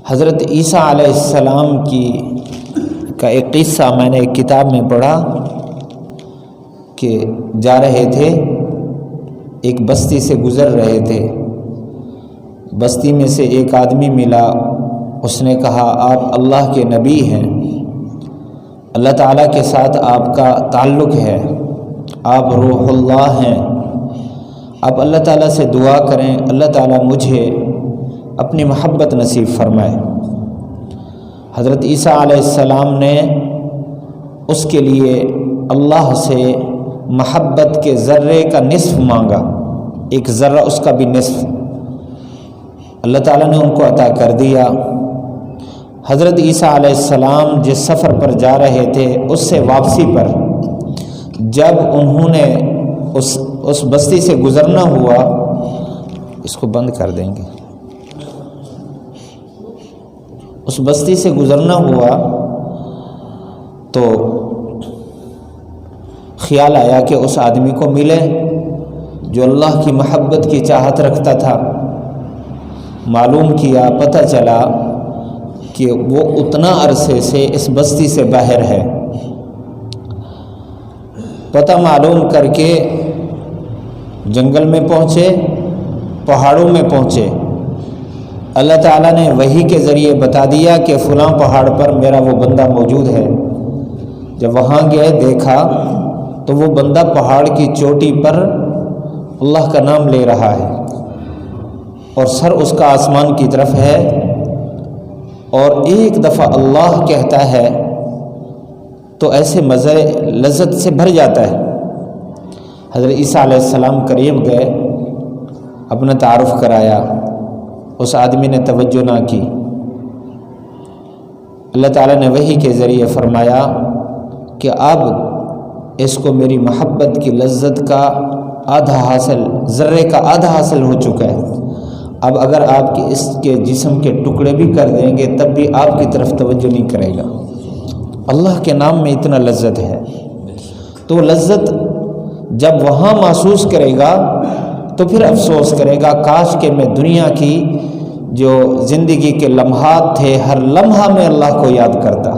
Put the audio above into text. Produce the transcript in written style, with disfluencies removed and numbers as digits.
حضرت عیسیٰ علیہ السلام کا ایک قصہ میں نے ایک کتاب میں پڑھا کہ جا رہے تھے، ایک بستی سے گزر رہے تھے، بستی میں سے ایک آدمی ملا، اس نے کہا آپ اللہ کے نبی ہیں، اللہ تعالیٰ کے ساتھ آپ کا تعلق ہے، آپ روح اللہ ہیں، آپ اللہ تعالیٰ سے دعا کریں اللہ تعالیٰ مجھے اپنی محبت نصیب فرمائے۔ حضرت عیسیٰ علیہ السلام نے اس کے لیے اللہ سے محبت کے ذرے کا نصف مانگا، ایک ذرہ اس کا بھی نصف، اللہ تعالیٰ نے ان کو عطا کر دیا۔ حضرت عیسیٰ علیہ السلام جس سفر پر جا رہے تھے اس سے واپسی پر جب انہوں نے اس بستی سے گزرنا ہوا، اس کو بند کر دیں گے، اس بستی سے گزرنا ہوا تو خیال آیا کہ اس آدمی کو ملے جو اللہ کی محبت کی چاہت رکھتا تھا۔ معلوم کیا، پتہ چلا کہ وہ اتنا عرصے سے اس بستی سے باہر ہے۔ پتہ معلوم کر کے جنگل میں پہنچے، پہاڑوں میں پہنچے، اللہ تعالیٰ نے وحی کے ذریعے بتا دیا کہ فلاں پہاڑ پر میرا وہ بندہ موجود ہے۔ جب وہاں گئے دیکھا تو وہ بندہ پہاڑ کی چوٹی پر اللہ کا نام لے رہا ہے اور سر اس کا آسمان کی طرف ہے، اور ایک دفعہ اللہ کہتا ہے تو ایسے مزے لذت سے بھر جاتا ہے۔ حضرت عیسیٰ علیہ السلام قریب گئے، اپنا تعارف کرایا، اس آدمی نے توجہ نہ کی۔ اللہ تعالیٰ نے وحی کے ذریعے فرمایا کہ اب اس کو میری محبت کی لذت کا آدھا حاصل، ذرے کا آدھا حاصل ہو چکا ہے، اب اگر آپ کے اس کے جسم کے ٹکڑے بھی کر دیں گے تب بھی آپ کی طرف توجہ نہیں کرے گا۔ اللہ کے نام میں اتنا لذت ہے، تو لذت جب وہاں محسوس کرے گا تو پھر افسوس کرے گا کاش کہ میں دنیا کی جو زندگی کے لمحات تھے ہر لمحہ میں اللہ کو یاد کرتا۔